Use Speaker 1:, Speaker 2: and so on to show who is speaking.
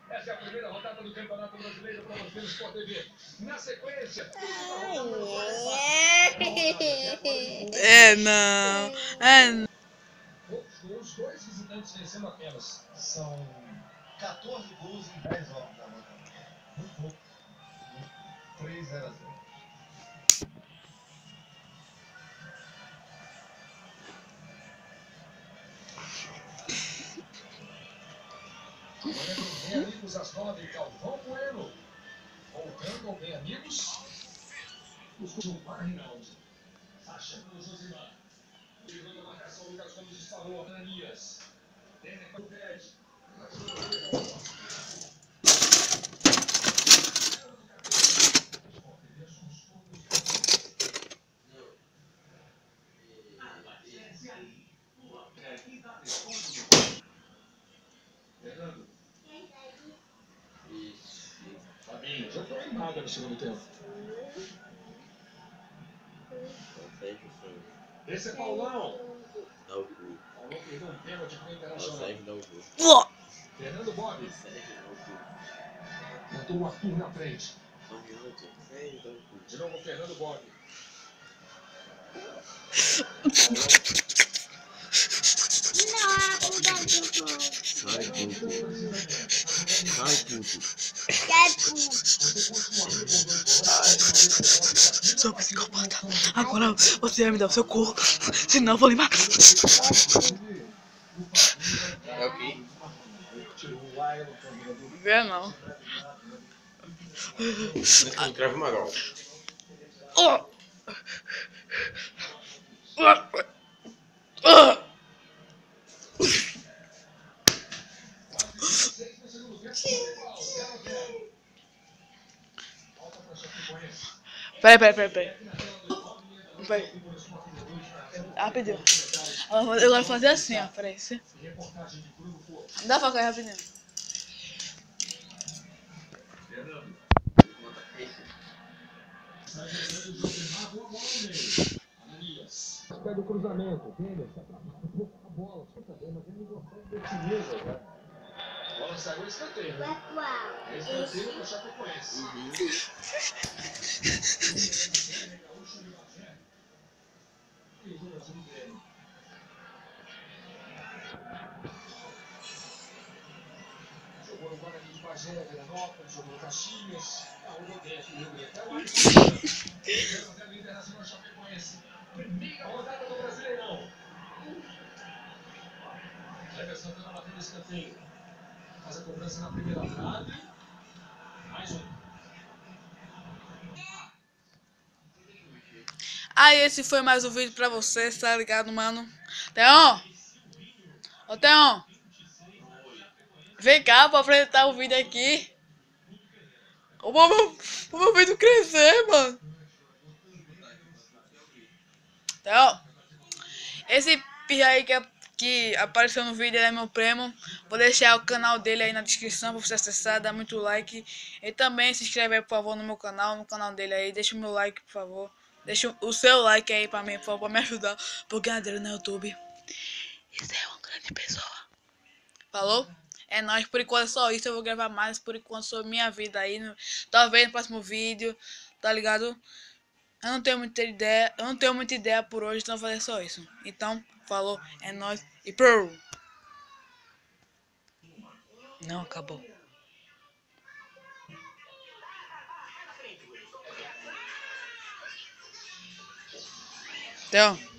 Speaker 1: Essa é a primeira rodada do Campeonato Brasileiro para você no Sport TV. Na sequência,
Speaker 2: não. É não.
Speaker 1: os dois visitantes vencendo apenas. São 14 gols em 10 jogos da rodada. Muito pouco. 3-0. Amanhã tem Bem Amigos às 9, Galvão Bueno. Voltando ao Bem Amigos. Os Gilmar Rinaldi. Sacha pelo Josimar. Livrando a marcação, Lucas Gomes disparou. Ananias. Temer para o Pérez. Fernando. Fabinho, já foi animada no segundo tempo. Esse é Paulão. Paulão perdeu um pênalti com o Internacional. Fernando Bob. Botou o Arthur na frente. De novo o Fernando Bob.
Speaker 2: Sou psicopata. Agora você vai me dar o seu corpo. Senão eu vou limpar.
Speaker 3: É o quê?
Speaker 2: Vê não.
Speaker 3: Cravo Magal.
Speaker 2: Peraí. Rapidinho. Eu vou fazer assim, ó. Peraí. Dá pra cair rapidinho.
Speaker 1: Pega o cruzamento. Temer se atrapalha um pouco a bola. Mas ele não consegue definir, né? A bola saiu escanteio. É escanteio para o Chapecoense. Jogou no Guarani de Bagé, Veranópolis, jogou no Caxias, a Rododeste, Rio Grande até o Até o Internacional Chapecoense. Primeira rodada do Brasileirão. Kleber Santana batendo escanteio. Faz a cobrança na primeira trave. Mais um.
Speaker 2: Aí esse foi mais um vídeo pra vocês, tá ligado, mano? Theon! Ô, Theon! Vem cá pra apresentar o vídeo aqui. O meu vídeo crescer, mano. Theon! Esse pirra aí que apareceu no vídeo, ele é meu primo. Vou deixar o canal dele aí na descrição pra você acessar, dar muito like. E também se inscreve aí, por favor, no meu canal, no canal dele aí. Deixa o meu like, por favor. Deixa o seu like aí pra mim, por favor, pra me ajudar. Por ganhar dinheiro no YouTube. Isso é uma grande pessoa. Falou? É nóis, por enquanto é só isso. Eu vou gravar mais, por enquanto, sobre minha vida aí. Talvez no próximo vídeo, tá ligado? Eu não tenho muita ideia por hoje, então vou fazer só isso. Então, falou, é nóis e pro! Não, acabou. Então.